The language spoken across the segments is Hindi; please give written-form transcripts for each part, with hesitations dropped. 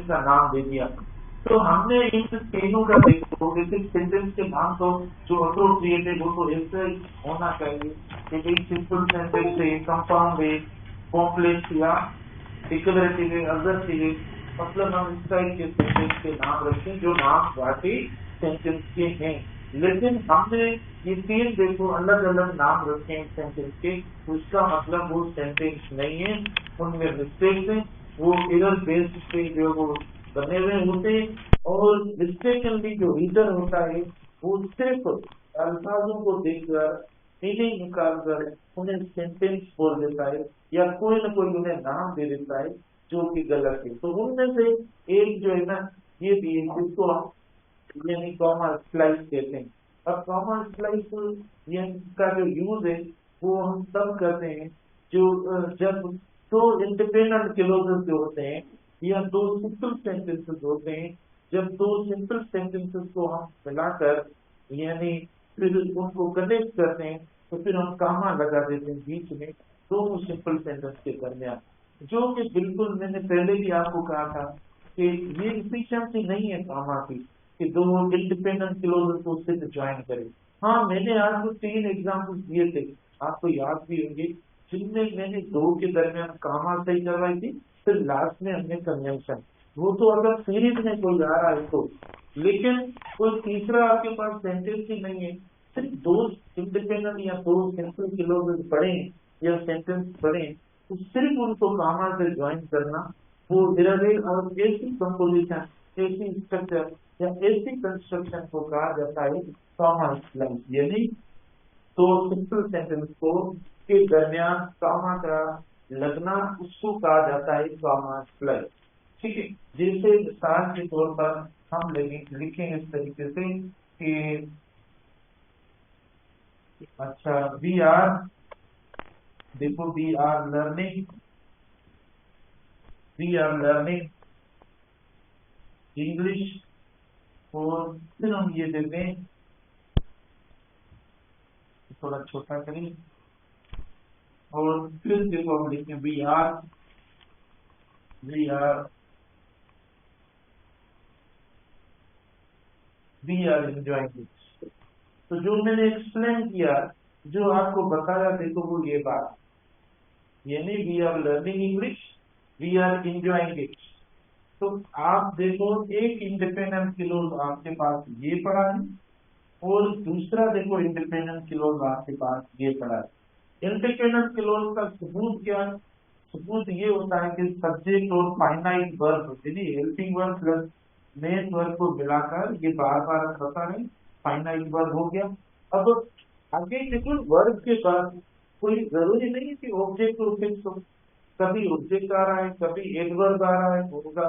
सेंटेंस का नाम दे दिया। तो हमने इन तीनों का देखो बेसिक सेंटेंस के नाम तो जो अप्रोप्रिएट है वो तो ऐसे होना चाहिए कि एक सिंपल सेंटेंस है, कंपाउंड है, कॉम्प्लेक्स या डिक्लेरेटिव है, असर्टिव है, मतलब हम इस टाइप के सेंटेंस के नाम रखें जो नाम वाकई सेंटेंस के हैं। लेकिन हमने ये तीन देखो अलग अलग नाम रखे हैं सेंटेंस के, उसका मतलब वो सेंटेंस नहीं है, उनमें मिस्टेक है, वो एरर बेस्ड पे जो वो बने हुए होते हैं। और मिस्टेकनली जो रीडर होता है वो सिर्फ अल्फाजों को देखकर मीनिंग निकाल कर उन्हें सेंटेंस बोल देता है या कोई ना कोई उन्हें नाम दे देता है जो कि गलत है। तो उनमें से एक जो है ना ये भी है जिसको हम यानी कॉमा स्लाइस कहते हैं। अब कॉमा स्लाइस का जो यूज है वो हम तब करते हैं जो जब दो इंडिपेंडेंट क्लोजेस जो होते हैं या दो सिंपल सेंटेंसेस होते हैं, जब दो सिंपल सेंटेंसेस को हम मिलाकर यानी फिर उनको कनेक्ट करते हैं तो फिर हम कामा लगा देते हैं बीच में दोनों सिंपल सेंटेंस के दरमियान, जो कि बिल्कुल मैंने पहले भी आपको कहा था कि ये इफिशिएंसी नहीं है कामा की कि दो इंडिपेंडेंट क्लोजेस को सिर्फ ज्वाइन करें। हाँ, मैंने आपको तीन एग्जाम्पल दिए थे, आपको याद भी होंगे, जिनमें मैंने दो के दरमियान कामा सही करवाई थी, फिर लास्ट में हमने कन्वेंशन। वो तो अगर सीरीज में कोई आ रहा है तो, लेकिन कोई तीसरा आपके पास सेंटेंस ही नहीं है, सिर्फ दो इंडिपेंडेंट या दो सिंपल क्लोजेस पढ़े या सेंटेंस पढ़े तो सिर्फ उनको कामा से ज्वाइन करना वो इरर और ऐसी कंपोजिशन, ऐसी स्ट्रक्चर या ऐसी कंस्ट्रक्शन को कहा जाता है कॉमा स्लाइस। यानी तो सिंपल सेंटेंस को के दरमियान कॉमा का लगना उसको कहा जाता है कॉमा स्लाइस। ठीक है, जैसे मिसाल के तौर पर हम लिखेंगे इस तरीके से कि अच्छा वी आर, देखो वी आर लर्निंग इंग्लिश, और फिर हम ये देते हैं थोड़ा छोटा करें और फिर देखो हम लिखें वी आर एंजॉयिंग इट। तो जो मैंने एक्सप्लेन किया, जो आपको बताया, देखो वो ये बात, यानी we are learning English, we are enjoying it. तो आप देखो एक इंडिपेंडेंट क्लोज आपके पास ये पड़ा है और दूसरा देखो इंडिपेंडेंट क्लोज आपके पास ये पड़ा है। इंडिपेंडेंट क्लोज का सबूत क्या है? सबूत ये होता है कि सब्जेक्ट और फाइनाइट वर्ब यानी helping verb plus main verb को मिलाकर ये बार बार बता रहे फाइनाइट वर्ब हो गया। अब आगे देखो वर्ब के बाद कोई जरूरी नहीं है कि ऑब्जेक्ट और फिक्स हो, कभी ऑब्जेक्ट आ रहा है, कभी एडवर्ब आ रहा है होगा,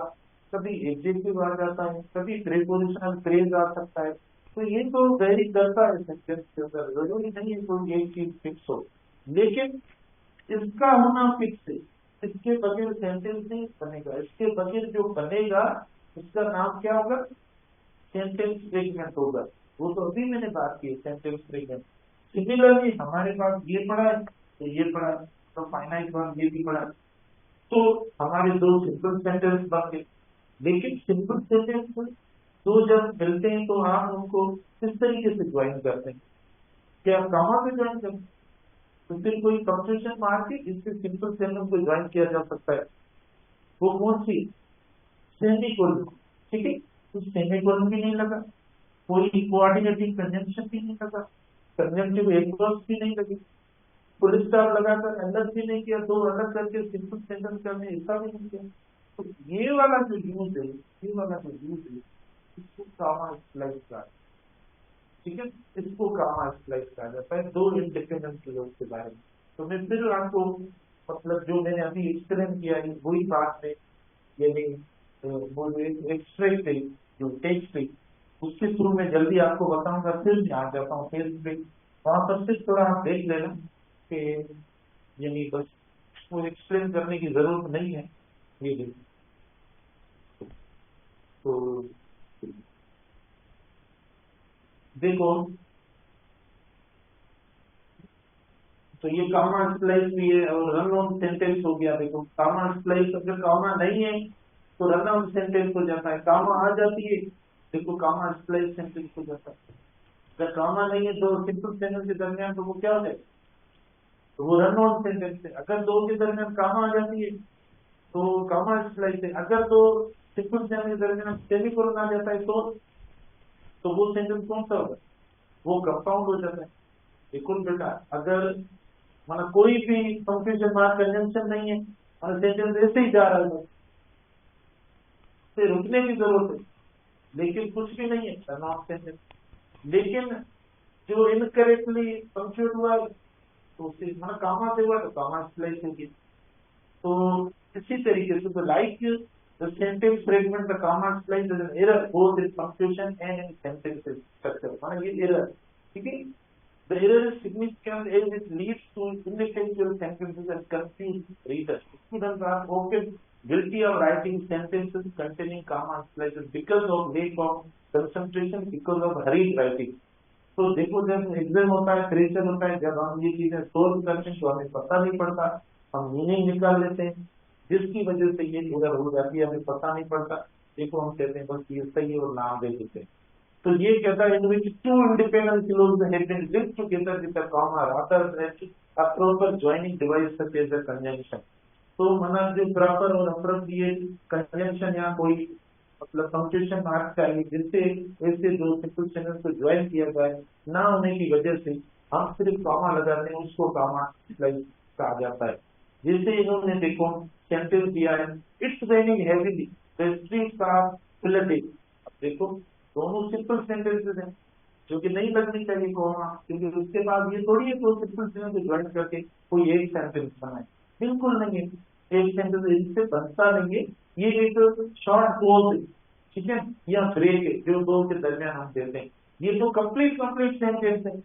कभी एडजेक्टिव आ जाता है, कभी प्रीपोजिशनल फ्रेज आ सकता है। तो ये तो वेरी करता है सेंटेंस के अंदर, जरूरी नहीं है कोई एक चीज फिक्स हो। लेकिन इसका होना फिक्स है, इसके बगैर सेंटेंस नहीं बनेगा। इसके बगैर जो बनेगा उसका नाम क्या होगा? सेंटेंस फ्रेगमेंट होगा। वो तो अभी मैंने बात की सेंटेंस फ्रेगमेंट। सिमिलरली हमारे पास ये पड़ा है तो ये पड़ा है, तो फाइनाइट वर्ब ये भी पड़ा है, तो हमारे दो सिंपल सेंटेंस बन गए। लेकिन सिंपल सेंटेंस दो जब मिलते हैं तो आप उनको किस तरीके से ज्वाइन करते हैं? क्या आप कामा से ज्वाइन करते हैं? तो फिर कोई कंप्यूटेशन मार के इससे सिंपल सेंटेंस को ज्वाइन किया जा सकता है। वो कौन सी? सेमीकोलन। ठीक है, तो सेमीकोलन भी नहीं लगा, कोई कोऑर्डिनेटिंग कंजंक्शन भी नहीं लगा, कंजंक्टिव एडवर्ब्स भी नहीं लगे, फुल स्टॉप लगाकर अलग भी नहीं किया, दो अलग करके सिंपल सेंटेंस करने ऐसा भी नहीं किया। तो ये वाला जो यूज है, इसको कामा स्लाइस का, ठीक है, इसको कामा स्लाइस कहा जाता है दो इंडिपेंडेंट क्लोज के बारे में। तो मैं फिर आपको मतलब जो मैंने अभी एक्सप्लेन किया है वही बात में, यानी वो एक्सट्रैक्ट है जो टेक्स्ट है उसके थ्रू मैं जल्दी आपको बताऊंगा। फिर मैं आ जाता हूँ पेज पे, वहां पर सिर्फ थोड़ा आप देख लेना कि यानी बस वो एक्सप्लेन करने की जरूरत नहीं है। ये देखिए, तो देखो, तो ये कामा स्प्लाइस भी है और रन ऑन सेंटेंस हो गया। देखो कामा स्प्लाइस अगर कामा नहीं है तो रन आउट सेंटेंस हो जाता है। कामा आ जाती है, देखो कामा स्प्लाइस सेंटेंस हो जाता है। अगर कामा नहीं है दो सिंपल सेंटेंस के दरमियान तो वो क्या हो जाएगा, तो वो रन आउट सेंटेंस है। अगर दो के दरमियान कामा आ जाती है तो कामा स्प्लाइस है। अगर दो सिंपल सेंटेंस के दरमियान सेमीकोलन आ जाता है तो वो सेंटेंस कौन सा होगा, वो कंपाउंड हो जाता है। देखो बेटा, अगर मतलब कोई भी कंफ्यूजन मार्क कंजंक्शन नहीं है और सेंटेंस ऐसे ही जा रहा है तो रुकने की जरूरत है, लेकिन कुछ भी नहीं है रन आउट सेंटेंस। लेकिन जो इनकरेक्टली पंक्चुएट हुआ है तो उससे मतलब कामा से हुआ तो कामा स्प्लाइस होगी। तो इसी तरीके से तो like the sentence fragment the comma splice is an error both in punctuation and in sentence structure. मतलब ये एरर, ठीक है, the error is significant as it leads to inefficient sentences and confuse readers. Students are often guilty of writing sentences containing comma splices because of lack of concentration, because of hurried writing। तो देखो जब एग्जाम होता है, प्रेशर होता है, जब हम ये चीजें सोल्व करते हैं तो हमें पता नहीं पड़ता, हम मीनिंग निकाल लेते हैं, जिसकी वजह से ये इधर हो जाती है, हमें पता नहीं पड़ता। देखो हम कहते हैं बस ये सही है और नाम दे देते हैं। तो ये कहता है in which two independent clause have been linked together with the comma rather than a proper joining device such as a conjunction. तो मतलब जो प्रॉपर और अप्रोप्रिएट कंजंक्शन या कोई मतलब पंक्चुएशन मार्क चाहिए जिससे ऐसे दो सिंपल सेंटेंस को ज्वाइन किया जाए, ना होने की वजह से हम सिर्फ कॉमा लगाते हैं, उसको कॉमा स्प्लाइस कहा जाता है। जैसे इन्होंने देखो सेंटेंस दिया है, it's raining heavily, the streets are flooded. अब देखो दोनों सिंपल सेंटेंसेस हैं जो कि नहीं लगनी चाहिए कॉमा, क्योंकि उसके बाद ये थोड़ी है दो सिंपल सेंटेंस को ज्वाइन करके कोई एक सेंटेंस बनाए, बिल्कुल नहीं है। एक सेंटेंस इससे बनता नहीं है, ये एक शॉर्ट पोज है, ठीक है, या ब्रेक है जो दो के दरमियान हम देते हैं। ये तो कंप्लीट सेंटेंस है,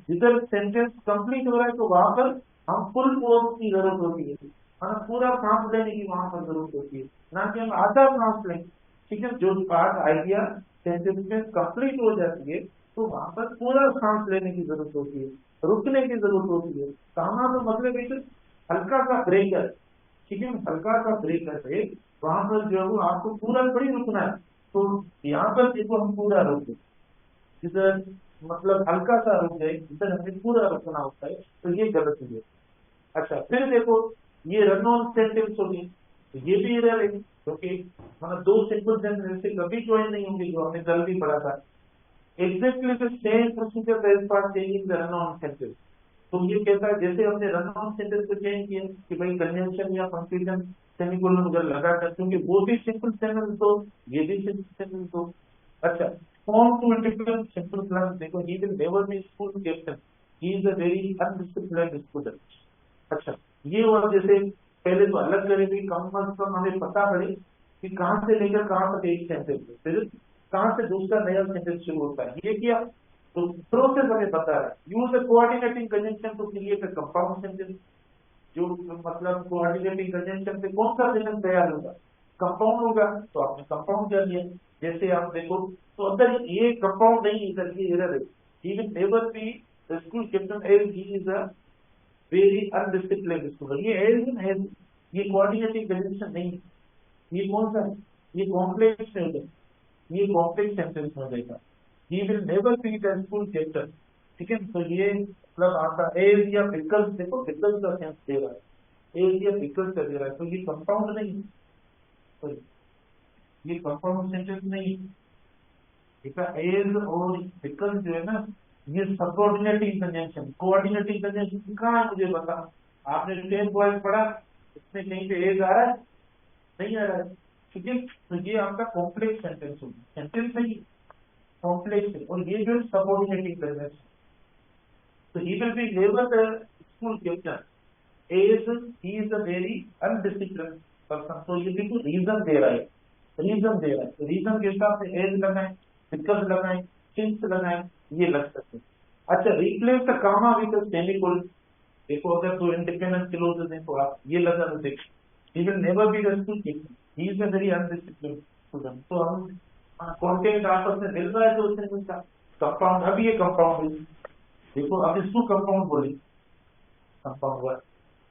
जिधर सेंटेंस कंप्लीट हो रहा है तो वहां पर हम फुल पोज की जरूरत होती है, हमें पूरा सांस लेने की वहां पर जरूरत होती है, ना कि हम आधा सांस लें, ठीक है। जो पार्ट आइडिया सेंटेंस में कंप्लीट हो जाती है तो वहां पर पूरा सांस लेने की जरूरत होती है, रुकने की जरूरत होती है। कहना तो मतलब एक हल्का सा ब्रेकर, ठीक है, हल्का सा ब्रेकर है, वहां पर जो है आपको पूरा थोड़ी रुकना है। तो यहाँ पर देखो हम पूरा रुक गए, जिधर मतलब हल्का सा रुक गए, जिधर हमें पूरा रुकना होता है, तो ये गलत है। अच्छा फिर देखो ये रन ऑन सेंटेंस होगी, तो ये भी एरर है, क्योंकि मतलब दो सिंपल सेंटेंस से कभी ज्वाइन नहीं होंगे, जो हमने कल भी पढ़ा था। Exactly the same procedure as for changing the run on sentence. तो ये कहता है जैसे हमने रन ऑन सेंटेंस को चेंज किया कि भाई कंजंक्शन या पंक्चुएशन सेमीकोलन वगैरह लगा कर, क्योंकि वो भी सिंपल सेंटेंस तो ये भी सिंपल सेंटेंस तो। अच्छा form two independent simple clause, देखो he will never be school captain, he is a very undisciplined student. अच्छा ये और जैसे पहले तो अलग करेंगे, कम से कम हमें पता पड़े कि कहां से लेकर कहां तक एक सेंटेंस है, फिर कहां से दूसरा नया सेंटेंस शुरू होता है, ये किया तो प्रोसेस हमें पता है। Use a coordinating conjunction to create a compound sentence. जो मतलब कोऑर्डिनेटिंग कंजंक्शन से कौन सा सेंटेंस तैयार होगा, कंपाउंड होगा, तो आपने कंपाउंड कर लिया। जैसे आप देखो तो अगर ये कंपाउंड नहीं, इधर ये एरर है, he will never be the school captain as he is a very undisciplined student. ये एज है, ये कोऑर्डिनेटिंग कंजंक्शन नहीं, ये कौन सा है, ये कॉम्प्लेक्स में हो जाएगा, ये कॉम्प्लेक्स सेंटेंस हो जाएगा। ही will never be the school captain, ठीक है। तो ये मतलब आपका एज या विकल्प, देखो विकल्प का सेंस दे रहा है, एज या विकल्प का दे रहा है, तो ये कंपाउंड नहीं, तो ये कंपाउंड सेंटेंस नहीं। ठीक है, एज और विकल्प जो है ना, ये सबऑर्डिनेटिंग कंजंक्शन, कोऑर्डिनेटिंग कंजंक्शन कहाँ है मुझे बता। आपने 10 पॉइंट पढ़ा, इसमें कहीं पे एज आ रहा है, नहीं आ रहा है, ठीक है। तो ये आपका कॉम्प्लेक्स सेंटेंस होगी, सेंटेंस नहीं कॉम्प्लेक्स है, और ये जो सबऑर्डिनेटिंग कंजंक्शन। तो he will be never the school captain as he is a very undisciplined person. तो ये बिल्कुल रीजन दे रहा है, रीजन दे रहा है, तो रीजन के हिसाब से एज लगाए, विकल्प लगाए, सिंस लगाए, ये लग सकते हैं। अच्छा replace the comma with the semicolon. देखो अगर दो इंडिपेंडेंट क्लोजेस हैं तो आप ये लगा दो, देखो he will never be the school keeper, he is a very undisciplined student। तो हम कॉन्टेक्ट आपस में मिल रहा है तो उसने मिलता कंपाउंड, अभी ये कंपाउंड है, देखो अब इसको कंपाउंड बोले, कंपाउंड हुआ।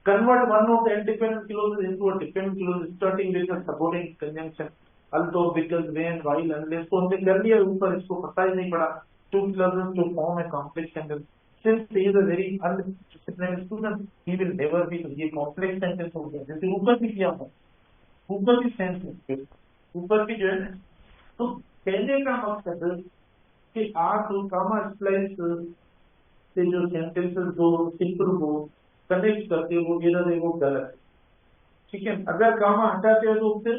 convert one of the independent clauses into a dependent clause starting with a supporting conjunction although because when while unless तो हमने कर लिया ऊपर इसको पता ही नहीं पड़ा two clauses to form a complex sentence since he is a very undisciplined student he will never be ये complex sentence हो गया जैसे ऊपर भी किया था ऊपर भी sentence ऊपर भी जो है ना तो कहने का मकसद कि आप कामा स्प्लाइस से जो सेंटेंसेस दो सिंपल को कनेक्ट करते वो एरर है वो गलत है ठीक है अगर कामा हटाते हो तो फिर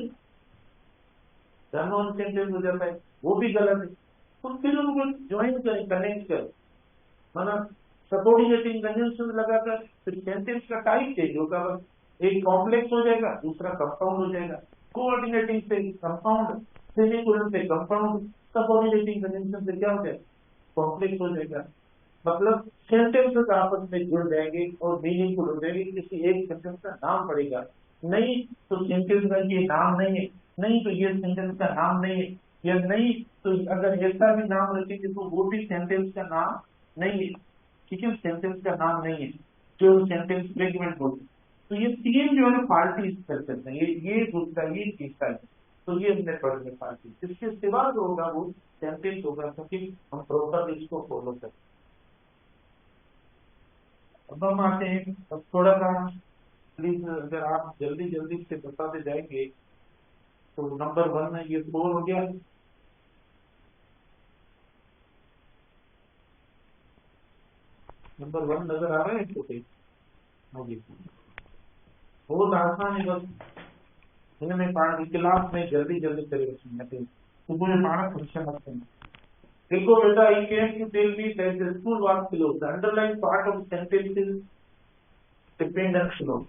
रन ऑन सेंटेंस हो जाता है वो भी गलत है तो फिर उनको ज्वाइन करें कनेक्ट करें माना सपोर्टिंग कंजंक्शन लगाकर फिर सेंटेंस का टाइप चेंज होगा एक कॉम्प्लेक्स हो जाएगा दूसरा कंपाउंड हो जाएगा कोऑर्डिनेटिंग से कंपाउंड सेमीकोलन से कंपाउंड सपोर्टिंग कंजंक्शन से क्या हो जाएगा कॉम्प्लेक्स हो जाएगा मतलब सेंटेंसेस आपस में जुड़ जाएंगे और मीनिंगफुल हो जाएंगे किसी एक सेंटेंस का नाम पड़ेगा नहीं तो सेंटेंस का ये नाम नहीं है नहीं तो ये सेंटेंस का नाम नहीं है या नहीं तो अगर ऐसा भी नाम रखेंगे तो वो भी सेंटेंस का नाम नहीं है ठीक है सेंटेंस का नाम नहीं है जो सेंटेंस फ्रेगमेंट होगी तो ये तीन जो है पार्टी सेंटेंस है ये दूसरा ये तीसरा है तो ये हमने पढ़ने पार्टी इसके सिवा जो होगा वो सेंटेंस होगा क्योंकि हम प्रॉपर इसको फॉलो करते अब हम आते हैं अब थोड़ा सा प्लीज अगर आप जल्दी जल्दी से बताते जाएंगे तो नंबर 1 है ये 4 हो गया नंबर 1 नजर आ रहा है छोटे बहुत आसान है बस इन्हें पढ़ने क्लास में जल्दी जल्दी करेगा सुबह में पढ़ना परीक्षा मत करना देखो बेटा I came to tell me that the school was closed. The underlying part of the sentence is dependent clause.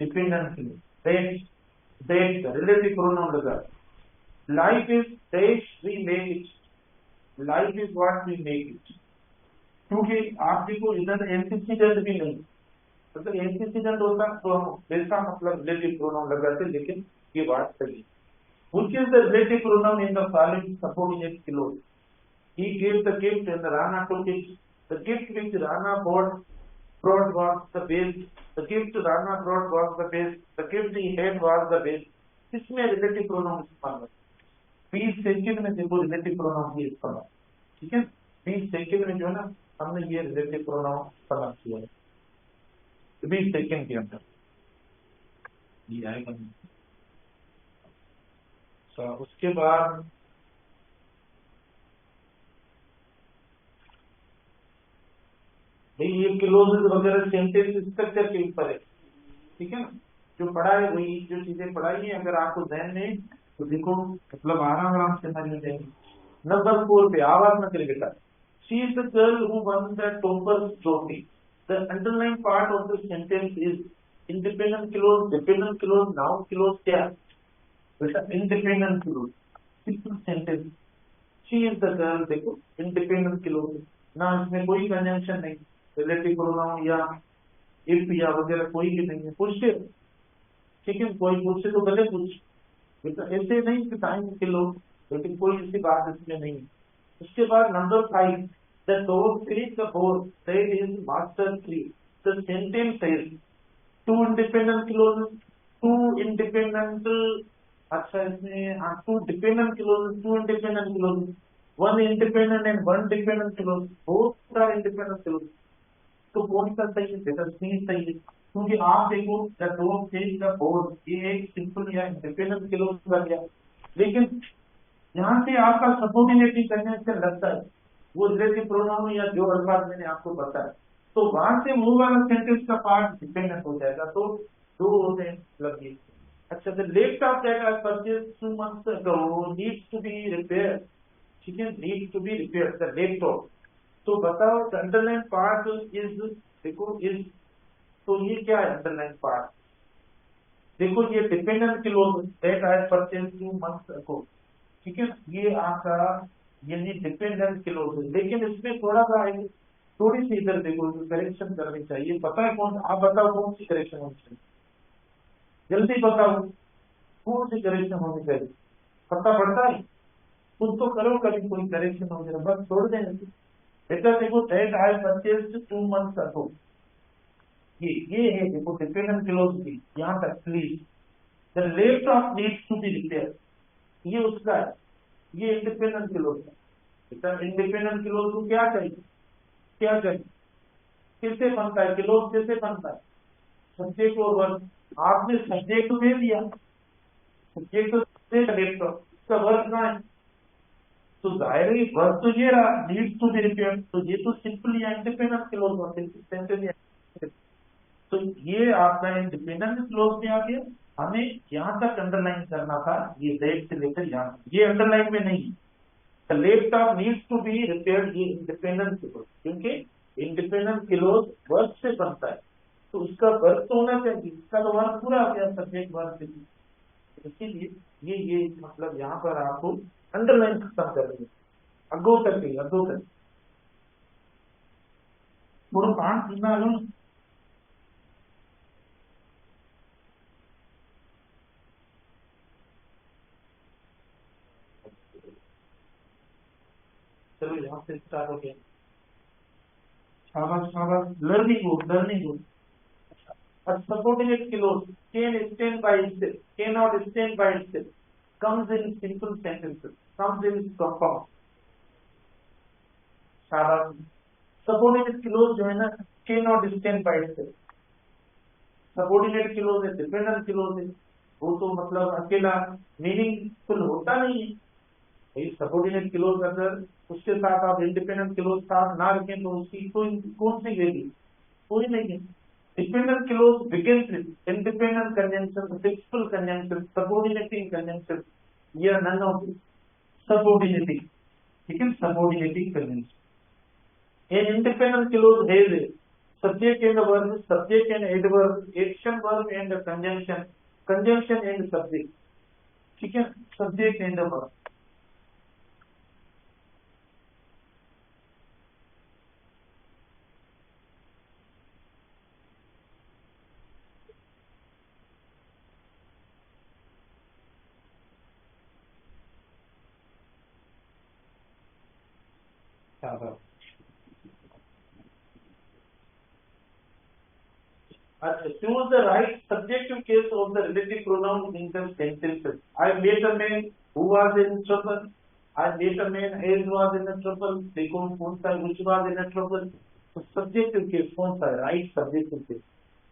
Dependent clause. That relative pronoun लगा. Life is dash we make it. Life is what we make it. क्योंकि आप देखो इधर एंटीसीडेंट भी नहीं मतलब एंटीसीडेंट होता तो हम वैसा मतलब रिलेटिव प्रोनाउन लगाते लेकिन ये बात सही Which is the relative pronoun in the following subordinate clause? He gave the gift and Rana took it. The gift which Rana brought was the best. The gift Rana brought was the best. The gift he had was the best. इसमें relative pronoun इस्तेमाल है 20 सेकंड में देखो relative pronoun ये इस्तेमाल ठीक है 20 सेकंड में जो है ना हमने ये relative pronoun इस्तेमाल किया है 20 सेकंड के अंदर ये आएगा तो उसके बाद ये क्लोजेस वगैरह सेंटेंस स्ट्रक्चर के ऊपर है ठीक है ना जो पढ़ा है वही जो चीजें पढ़ाई है अगर आपको ध्यान में तो देखो मतलब आराम आराम से समझ जाएंगे नंबर 4 पे आवाज न करे बेटा she is the girl who won the topper trophy the underline part of the sentence is independent clause dependent clause noun clause क्या independent clause simple sentence she is the girl देखो इंडिपेंडेंट क्लोज ना इसमें कोई कंजंक्शन नहीं रिलेटिव प्रोनाउन या इफ या वगैरह कोई भी नहीं है पूछे ठीक है कोई पूछे तो भले पूछ ऐसे नहीं कि टाइम किलो लेकिन कोई ऐसी बात इसमें नहीं है उसके बाद number 5 the dog finish the board that is master tree the sentence is two independent clause two independent अच्छा इसमें two dependent clause two independent clause one independent and one dependent clause both सारा इंडिपेंडेंट क्लोज तो कौन सा सही है बेटा सी सही है क्योंकि आप देखो the dog finish the board ये एक सिंपल या इंडिपेंडेंट क्लोज बन गया लेकिन यहाँ से आपका सबऑर्डिनेटिव कंजंक्शन लगता है वो रिलेटिव प्रोनाउन या जो अल्फाज मैंने आपको बताया तो वहां से वो वाला सेंटेंस का पार्ट डिपेंडेंट हो जाएगा तो दो होते हैं मतलब ये अच्छा the left of that I purchase 2 months ago needs to be repaired ठीक है needs to be repaired the left of तो बताओ द अंडरलाइन पार्ट इज देखो इज तो ये क्या है अंडरलाइन पार्ट देखो ये dependent clause that I purchase 2 months ago ठीक है ये आपका ये डिपेंडेंट क्लोज है लेकिन इसमें थोड़ा सा थोड़ी सी इधर देखो करेक्शन करनी चाहिए पता है कौन आप बताओ कौन सी करेक्शन होनी चाहिए जल्दी बताओ कौन सी करेक्शन होनी चाहिए पता पड़ता है खुद तो करो कभी कोई करेक्शन हो जाए बस छोड़ दें बेटा देखो that I purchased 2 months ago ये है देखो डिपेंडेंट क्लोज भी यहाँ तक please. The laptop needs to be repair, ये उसका है, ये इंडिपेंडेंट क्लोज है। इंडिपेंडेंट क्लोज को क्या चाहिए, क्या चाहिए, कैसे बनता है क्लोज, कैसे बनता है, सब्जेक्ट और वर्ब। आपने सब्जेक्ट दे दिया, सब्जेक्ट तो लेफ्ट ऑफ, इसका वर्ब कहाँ है, तो जाहिर है वर्ब तो ये रहा नीड्स टू बी रिपेयर, तो ये तो सिंपली इंडिपेंडेंट क्लोज होते हैं। तो ये आपका इंडिपेंडेंट क्लोज में आ गया। हमें यहाँ तक अंडरलाइन करना था, ये लेफ्ट से लेकर यहाँ, ये अंडरलाइन में नहीं, laptop needs to be repaired, ये इंडिपेंडेंट क्लोज, क्योंकि इंडिपेंडेंट क्लोज वर्ब से बनता है, तो उसका वर्ब तो होना चाहिए, इसका तो वर्ब पूरा आ गया सब्जेक्ट वर्ब से, इसीलिए ये मतलब यहाँ पर आपको अंडरलाइन खत्म करेंगे, अगो तक ही, अगो तक थोड़ा पान सुनना लो। चलो यहाँ से स्टार्ट हो गया, शाबाश शाबाश, लर्निंग हो, लर्निंग हो। A subordinate clause can stand by itself, cannot stand by itself, comes in simple sentences, comes in compound। शाबाश, सबोर्डिनेट क्लोज जो है ना, cannot stand by itself, subordinate close है, डिपेंडेंट क्लोज है, वो तो मतलब अकेला मीनिंगफुल होता नहीं है। भाई सबोर्डिनेट क्लोज अगर उसके साथ आप इंडिपेंडेंट क्लोज साथ ना रखें तो उसकी कोई कौन सी वैल्यू, कोई नहीं है। Dependent clause begins with independent conjunction, fixable conjunction, subordinating conjunction, या none of this, subordinating, ठीक है, subordinating conjunction। An independent clause has a subject and a verb, subject and adverb, action verb and a conjunction, conjunction and subject, ठीक है, subject and a verb। अच्छा, choose the right subjective case of the relative pronoun in the sentences। I met a man who was in trouble, I met a man as was in a trouble, देखो कौन सा which was in a trouble, तो subjective case कौन सा है, right subjective case,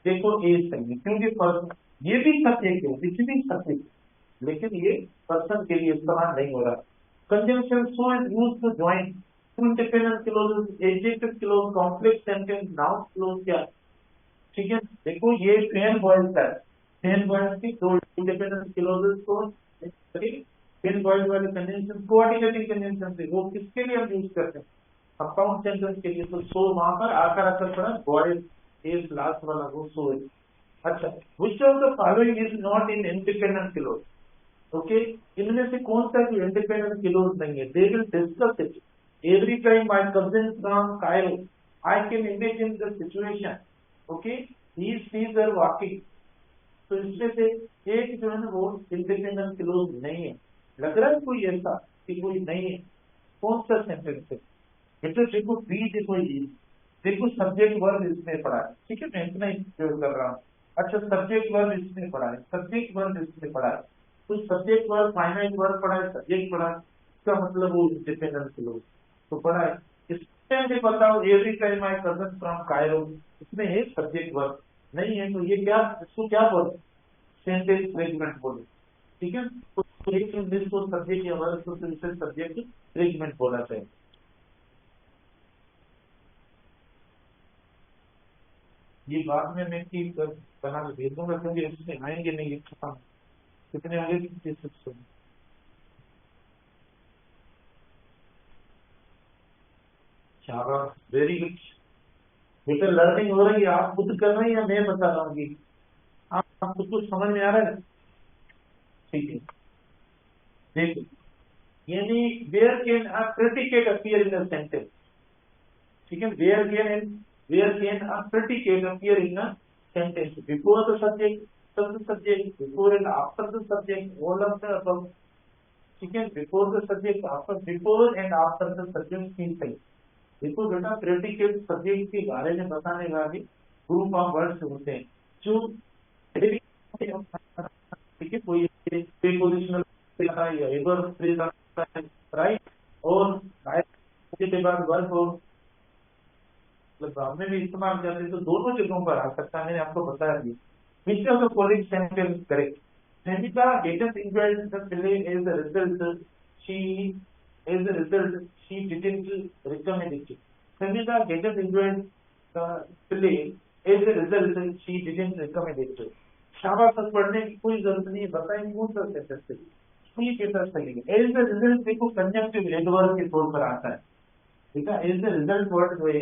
देखो ए सही, क्योंकि पर्सन ये भी सब्जेक्ट है, विच भी सब्जेक्ट, लेकिन ये पर्सन के लिए इस्तेमाल नहीं हो रहा। Conjunction so is used to join two independent clauses, adjective clause, complex sentence, noun clause, क्या, ठीक है। देखो ये पेन बॉयज का है, पेन बॉयज की दो इंडिपेंडेंट क्लोजेस को, पेन बॉयज वाले कंजंक्शन कोऑर्डिनेटिंग कंजंक्शन से, वो किसके लिए हम यूज करते हैं, कंपाउंड सेंटेंस के लिए, तो सो वहां पर आकर आकर पड़ा बॉयज, इज लास्ट वाला वो सो है। अच्छा, which of the following is not in independent clause, okay, इनमें से कौन सा भी इंडिपेंडेंट क्लोज नहीं है, they will discuss it every time my cousin from Cairo, I can imagine the situation, okay, he sees are walking, तो इसमें से एक जो है ना वो इंडिपेंडेंट क्लोज नहीं है, लग रहा है कोई ऐसा कि कोई नहीं है, कौन सा सेंटेंस है बेटा, देखो बी, देखो ये, देखो सब्जेक्ट वर्ब इसमें पढ़ा है, ठीक है, मैं इतना ही प्रयोग कर रहा हूँ। अच्छा, सब्जेक्ट वर्ब इसमें पढ़ा है, सब्जेक्ट वर्ब इसमें पढ़ा है, तो सब्जेक्ट वर्ब फाइनाइट वर्ब पढ़ा है, सब्जेक्ट पढ़ा है, इसका मतलब वो इंडिपेंडेंट क्लोज तो पढ़ा है। इसमें भी बताओ every time I cousin from Cairo, इसमें है सब्जेक्ट वर्ब नहीं है, तो ये क्या, इसको क्या बोले, सेंटेंस फ्रेगमेंट बोले, ठीक है, तो एक इसको सब्जेक्ट या वर्ब को इसे सब्जेक्ट फ्रेगमेंट बोला चाहिए। ये बाद में मैं की बना के भेज दूंगा, क्योंकि इसमें आएंगे नहीं, कितने आगे की, शाबाश, वेरी गुड बेटा, लर्निंग हो रही है, आप खुद कर रहे हैं या मैं बता रहा हूँ कि आपको कुछ समझ में आ रहा है, ठीक है। देखो, यानी where can a predicate appear in a sentence, ठीक है, where can a predicate appear in a sentence, before the subject, subject, before and after the subject, all of the above, ठीक है, before the subject, after, before and after the subject की सही। देखो बेटा, प्रेडिकेट सब्जेक्ट के बारे में बताने वाली ग्रुप ऑफ वर्ड्स होते हैं जो ठीक है, कोई प्रीपोजिशनल आता है या एडवर्ब फ्रेज आता है, राइट। और के बाद वर्ब हो मतलब में भी इस्तेमाल करते हैं, तो दोनों जगहों पर आ सकता है, मैंने आपको बताया दिया। which of the following sentence is correct? Nandita didn't enjoy the play as a result. She, as a result, she didn't recommend it. Nandita didn't enjoy the play as a result. She didn't recommend it. शाबाश, पढ़ने की कोई जरूरत नहीं है, बताएं कौन सा सेंटेंस है, ठीक है सर, सही है। एज द रिजल्ट देखो कंजंक्टिव एडवर्ब के तौर पर आता है, ठीक है, एज द रिजल्ट वर्ड जो है,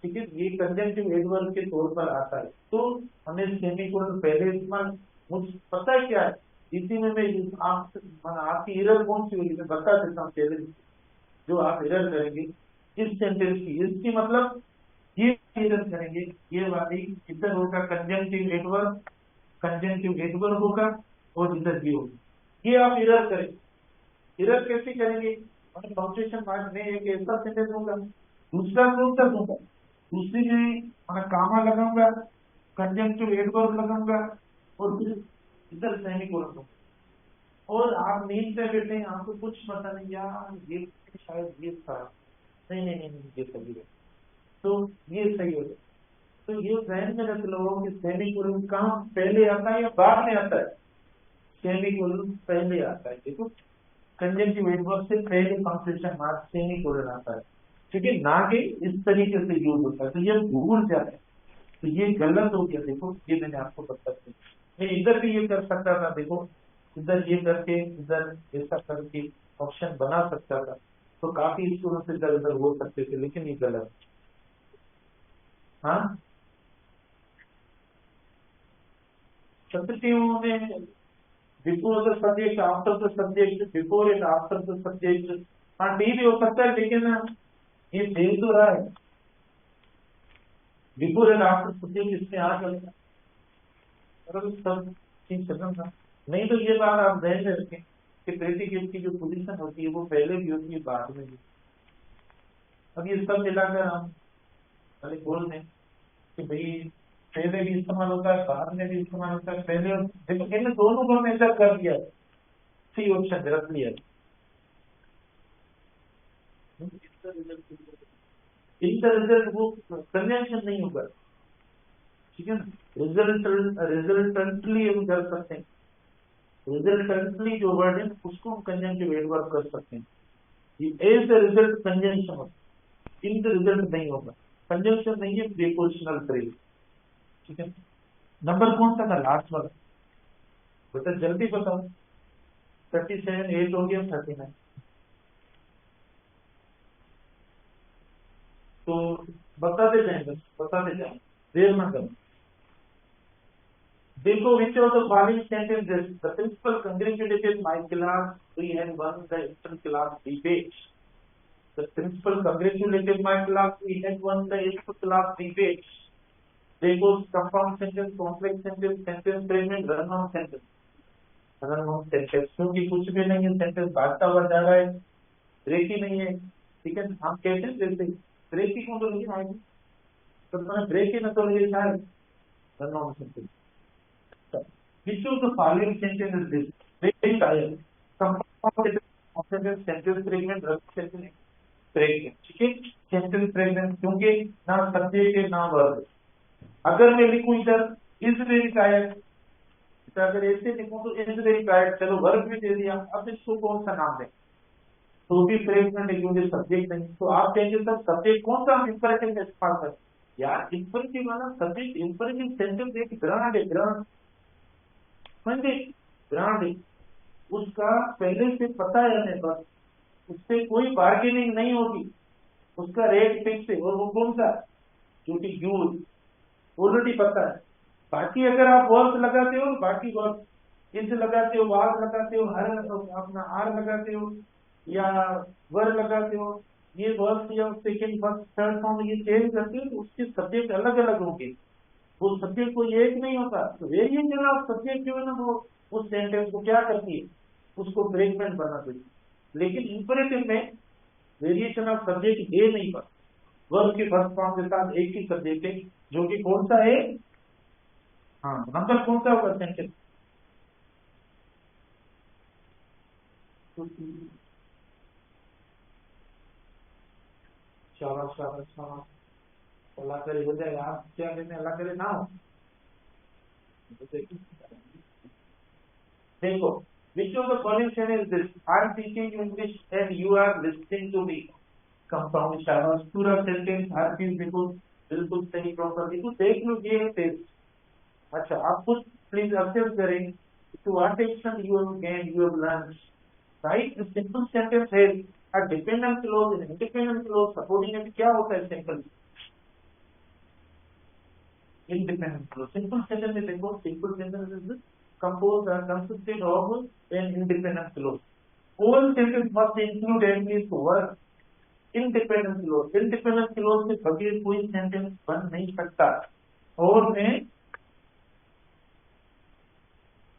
ठीक है, ये कंजंक्टिव एडवर्ब के तौर पर आता है, तो हमें सेमीकोलन पहले इस्तेमाल, मुझे पता है क्या है, इसी में मैं आपकी एरर कौन सी होगी मैं बता देता हूँ पहले, जो आप एरर करेंगे इस सेंटेंस की, इसकी मतलब ये एरर करेंगे, ये वाली इधर होगा कंजंक्टिव एडवर्ब, कंजंक्टिव एडवर्ब होगा, और इधर ये होगा, ये आप एरर करें। एरर कैसे करेंगे, मैंने पंक्चुएशन मार्क में एक ऐसा सेंटेंस होगा, दूसरा कौन सा दूंगा, दूसरी में मैं कामा लगाऊंगा, कंजंक्टिव एडवर्ब लगाऊंगा, और फिर इधर सेमीकोलन दूंगा, और आप नींद से बैठे हैं, आपको कुछ पता नहीं यार ये शायद ये था, नहीं नहीं नहीं नहीं, ये सही है, तो ये सही हो गया। तो ये ध्यान में रख लो कि सेमीकोलन कहाँ पहले आता है या बाद में आता है, सेमीकोलन पहले आता है, देखो कंजंक्टिव एडवर्ब से पहले पंक्चुएशन मार्क सेमीकोलन आता है, ठीक है, ना कि इस तरीके से यूज होता है, तो ये भूल जाते हैं, तो ये गलत हो गया, देखो ये मैंने आपको बता दिया, मैं इधर भी ये कर सकता था, देखो इधर ये करके इधर ऐसा करके ऑप्शन बना सकता था, तो काफी स्कूलों से इधर उधर हो सकते थे, लेकिन ये गलत। हाँ, सब्जेक्टिव में before the subject, after the subject, before and after the subject, हाँ डी भी हो सकता है, लेकिन ये फेल तो रहा है, बिफोर एंड आफ्टर सब्जेक्ट इसमें आ जाएगा, अगर सब चीज खत्म था, नहीं तो ये बात आप ध्यान में रखें कि प्रेडिकेट की जो पोजीशन होती है वो पहले भी होती है बाद में भी। अब ये सब मिलाकर हम पहले बोल दें कि भाई पहले भी इस्तेमाल होता है, बाद में भी इस्तेमाल होता है, पहले देखो इन्हें दोनों को मेजर कर दिया, सी ऑप्शन रख लिया, इनका रिजल्ट वो कंजंक्शन नहीं होगा, ठीक है ना, रिजल्टेंटली हम कर सकते हैं, रिजल्टेंटली जो वर्ड है उसको हम कंजंक्टिव एडवर्ब कर सकते हैं, ये एज द रिजल्ट कंजंक्शन होगा, इन द रिजल्ट नहीं होगा, कंजंक्शन नहीं है, प्रीपोजिशनल फ्रेज, ठीक है। नंबर कौन सा था लास्ट वाला, बेटा जल्दी बताओ, 37 8 हो गया 39, तो बताते जाएंगे, बताते जाएंगे, देर ना करो। देखो which of the following sentences the principal congratulated my class we had won the inter class debate, the principal congratulated my class we had won the inter class debate, देखो compound sentence, complex sentence, sentence fragment, run on sentence, run on sentence, क्योंकि कुछ भी नहीं है, सेंटेंस भागता हुआ जा रहा है, ब्रेक ही नहीं है, ठीक है, हम कहते हैं जैसे ब्रेक ही कौन तो नहीं आएगी, तो मैंने ब्रेक ही ना तो लगे शायद, run on sentence, which of the following sentence is this, very tired, compound sentence fragment, run sentence fragment, ठीक है, सेंटेंस फ्रेगमेंट, क्योंकि ना सब्जेक्ट है ना वर्ब, अगर मैं लिखूं इधर इज वेरी टायर्ड, अगर ऐसे लिखूं तो इज वेरी टायर्ड, चलो वर्ब भी दे दिया, अब इसको कौन सा नाम दें, तो भी फ्रेगमेंट है क्योंकि सब्जेक्ट नहीं, तो आप कहेंगे सर सब्जेक्ट कौन सा हम इंपरेटिव में इस्तेमाल करें, यार इंपरेटिव वाला सब्जेक्ट, इंपरेटिव सेंटेंस एक ग्रांड है, ग्रांड समझे, ग्रांड है, उसका पहले से पता है हमें, बस उससे कोई बार्गेनिंग नहीं होगी, उसका रेट फिक्स है, और वो कौन सा, जो कि यूज ऑलरेडी पता है। बाकी अगर आप वर्ब लगाते हो, बाकी वर्ब इज लगाते हो, वाज लगाते हो, हर अपना आर लगाते हो, या वर लगाते हो, ये वर्ब या सेकंड फर्स्ट थर्ड फॉर्म ये चेंज करते हो, तो उसके सब्जेक्ट अलग अलग होंगे, वो सब्जेक्ट कोई एक नहीं होता, तो वेरिएशन ऑफ सब्जेक्ट जो है ना वो उस सेंटेंस को क्या करती है, उसको फ्रेगमेंट बना देती है, लेकिन इंपरेटिव में वेरिएशन ऑफ सब्जेक्ट ये नहीं पता, वर्ब के फर्स्ट फॉर्म के साथ एक ही सब्जेक्ट है, जो कि कौन सा है, हाँ नंबर कौन सा होगा सेंटेंस। शाबाश शाबाश शाबाश, अल्लाह करे हो जाएगा। आप क्या कहते हैं, अल्लाह करे ना हो। देखो, which of the following sentence is this? I am teaching you English and you are listening to me. Compound शाबाश, पूरा सेंटेंस हर चीज देखो बिल्कुल सही प्रॉपर देखो, देख लो ये है टेस्ट। अच्छा आप खुद प्लीज असेस करें to what extent you have gained, you have learned, right? The simple sentence है a dependent clause and independent clause supporting it क्या होता है simple independent clause। simple sentence में देखो, simple sentence is composed or consisted of an independent clause। all sentence must include at least one independent clause। independent clause के बगैर कोई sentence बन नहीं सकता। और मैं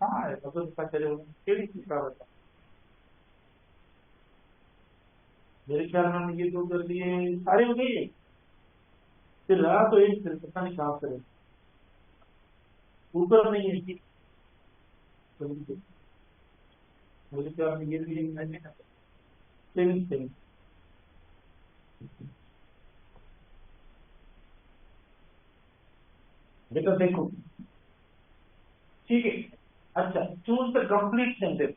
हाँ तो पता चले केड़ी चीज का बता, मेरे ख्याल में हमने ये दो कर दिए, सारे हो गए। फिर रहा तो एक, फिर पता नहीं कहाँ से ऊपर नहीं है। मेरे ख्याल में ये भी एक मैंने सेविंग सेविंग बेटा देखो, ठीक है। अच्छा चूज द कंप्लीट सेंटेंस।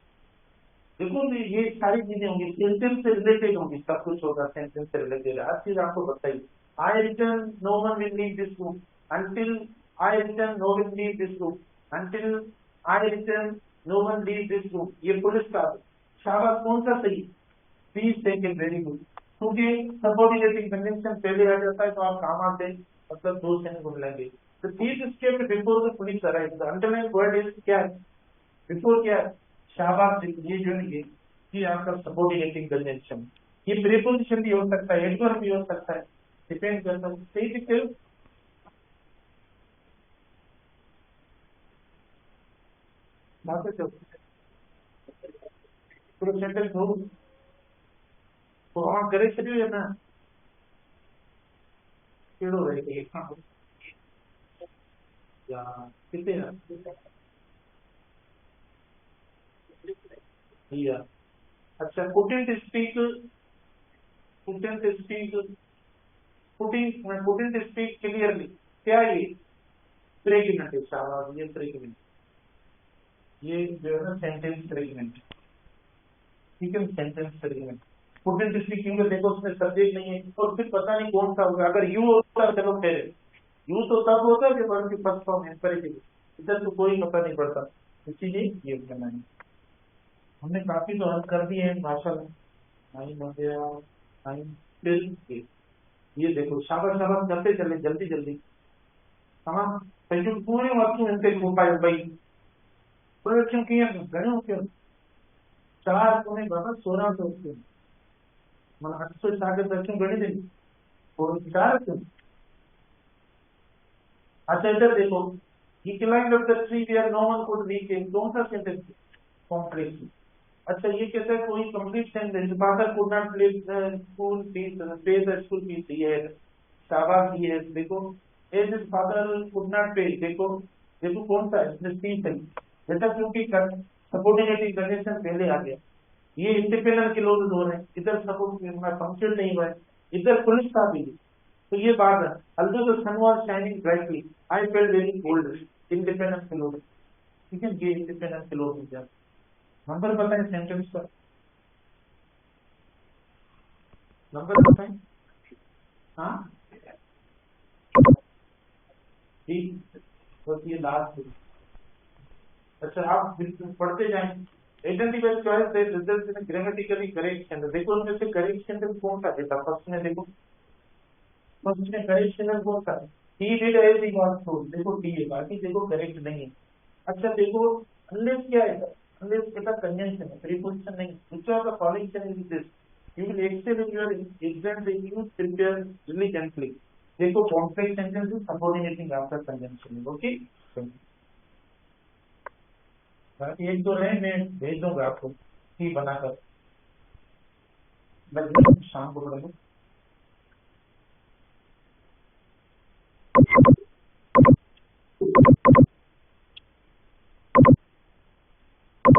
देखो ये सारी चीजें होंगी, सेंटेंस से रिलेटेड होंगी, सब कुछ होगा सेंटेंस से रिलेटेड। हर चीज आपको बताइए। I return no one will leave this room until I return no will leave this room until I return no one leave this room. ये पुलिस का शाबाश, कौन सा सही, बी सेकंड, वेरी गुड। क्योंकि सबऑर्डिनेटिंग कंजंक्शन पहले आ जाता है तो आप काम आते हैं, मतलब दो सेकंड घूम लेंगे। तो तीस step before the police arrive, the underline word is क्या है, बिफोर क्या है, शाबाश। ये जो है ये आपका सबऑर्डिनेटिंग कंजंक्शन। ये प्रीपोजिशन भी हो सकता है, एडवर्ब भी हो सकता है, डिपेंड करता है। सही दिखते हो, वापस जाओ पूरा सेंटेंस हो तो हाँ करे चलिए है ना, केड़ो रहेगी हाँ या कितने ना या। अच्छा couldn't speak, couldn't speak, couldn't speak clearly, क्या ये प्रेग्नेंट है, शाबाश ये प्रेग्नेंट, ये जो है ना सेंटेंस प्रेग्नेंट, ठीक है सेंटेंस प्रेग्नेंट। कुडंट स्पीक क्योंकि देखो उसमें सब्जेक्ट नहीं है और फिर पता नहीं कौन सा होगा। अगर यू होता चलो फिर यू तो तब होता है जब वर्ब की फर्स्ट फॉर्म है, इधर तो कोई पता नहीं पड़ता, इसीलिए ये करना है। हमने काफी तो हल कर दिए हैं माशाल्लाह। नाइन हो गया, नाइन, फिर ये देखो शाबाश शाबाश करते चले जल्दी जल्दी। हाँ पंहिंजूं पूरे वक़्तूं हिन ते मोबाइल भई पूरे क्यों कीअं घणियूं कयूं, 4 दूने बाबा 1600 क्यों, माना 800 शागिर्द क्यों घणी थी और 4 क्यों। अच्छा इधर देखो, he climbed up the tree where no one could reach him, कौन सा सेंटेंस कॉम्प्लेक्स। अच्छा ये कहता है कोई complete sentence, father could not play school fees, pay the school fees, ये है शाबाश। ये है देखो, as is father could not pay, देखो देखो कौन सा है इसमें फीस है बेटा, क्योंकि सबऑर्डिनेटिंग कंडीशन पहले आ गया। ये इंडिपेंडेंट क्लोज हो रहे हैं, इधर सपोर्ट फंक्शन नहीं हुआ है, इधर पुलिस का भी है। तो ये बात है, although the sun was shining brightly, I felt very cold, independent close, ठीक है ये इंडिपेंडेंट क्लोज हो गया। नंबर बताएं सेंटेंस का, नंबर बताएं। हाँ ठीक, बस ये लास्ट। अच्छा आप बिल्कुल पढ़ते जाएं। Identify choice that results in grammatically correct sentence. देखो उनमें से करेक्ट सेंटेंस कौन सा देता, फर्स्ट में देखो, फर्स्ट में करेक्ट सेंटेंस कौन सा है, he did as he was told, देखो डी है, बाकी देखो करेक्ट नहीं है। अच्छा देखो अनलेस क्या है, अनलेस बेटा कंजंक्शन है, प्रीपोजिशन नहीं। Which of the following sentence is this, you will excel in your exam if you prepare diligently. देखो complex sentence is subordinating after conjunction, okay. बाकी एक दो रहे मैं भेज दूंगा आपको ही बनाकर, मैं शाम को बना है।